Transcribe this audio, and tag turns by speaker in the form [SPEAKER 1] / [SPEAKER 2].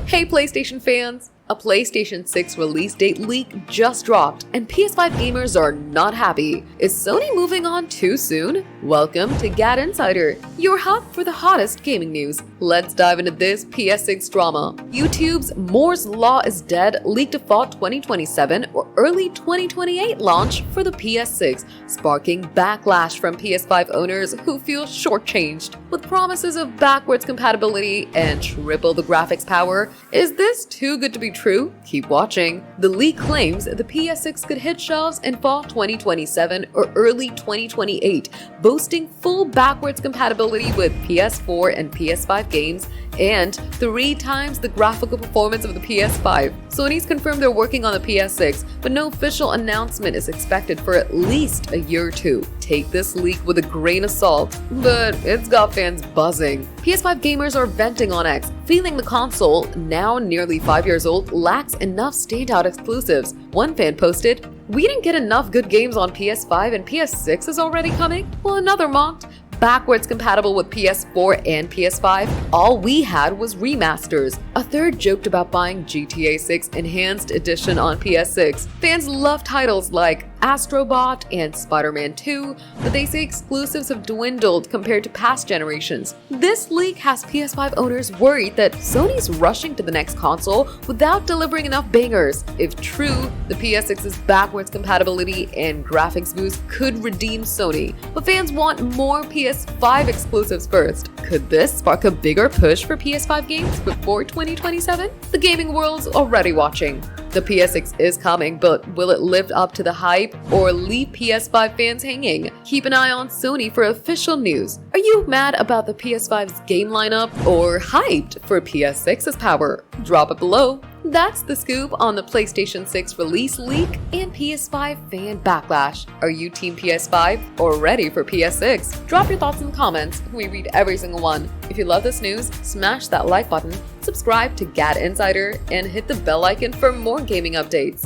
[SPEAKER 1] Hey PlayStation fans! A PlayStation 6 release date leak just dropped, and PS5 gamers are not happy. Is Sony moving on too soon? Welcome to GadInsider, your hub for the hottest gaming news. Let's dive into this PS6 drama. YouTube's Moore's Law is Dead leaked a fall 2027 or early 2028 launch for the PS6, sparking backlash from PS5 owners who feel shortchanged. With promises of backwards compatibility and triple the graphics power, is this too good to be true? Keep watching. The leak claims the PS6 could hit shelves in fall 2027 or early 2028, boasting full backwards compatibility with PS4 and PS5 games and 3 times the graphical performance of the PS5. Sony's confirmed they're working on the PS6, but no official announcement is expected for at least a year or two. Take this leak with a grain of salt, but it's got fans buzzing. PS5 gamers are venting on X, feeling the console, now nearly 5 years old, lacks enough standout exclusives. One fan posted, "We didn't get enough good games on PS5 and PS6 is already coming?" While another mocked, "Backwards compatible with PS4 and PS5, all we had was remasters." A third joked about buying GTA 6 Enhanced Edition on PS6. Fans love titles like Astrobot and Spider-Man 2, but they say exclusives have dwindled compared to past generations. This leak has PS5 owners worried that Sony's rushing to the next console without delivering enough bangers. If true, the PS6's backwards compatibility and graphics boost could redeem Sony, but fans want more PS5 exclusives first. Could this spark a bigger push for PS5 games before 2027? The gaming world's already watching. The PS6 is coming, but will it live up to the hype or leave PS5 fans hanging? Keep an eye on Sony for official news. Are you mad about the PS5's game lineup or hyped for PS6's power? Drop it below. That's the scoop on the PlayStation 6 release leak and PS5 fan backlash. Are you team PS5 or ready for PS6? Drop your thoughts in the comments. We read every single one. If you love this news, smash that like button, subscribe to GadInsider, and hit the bell icon for more gaming updates.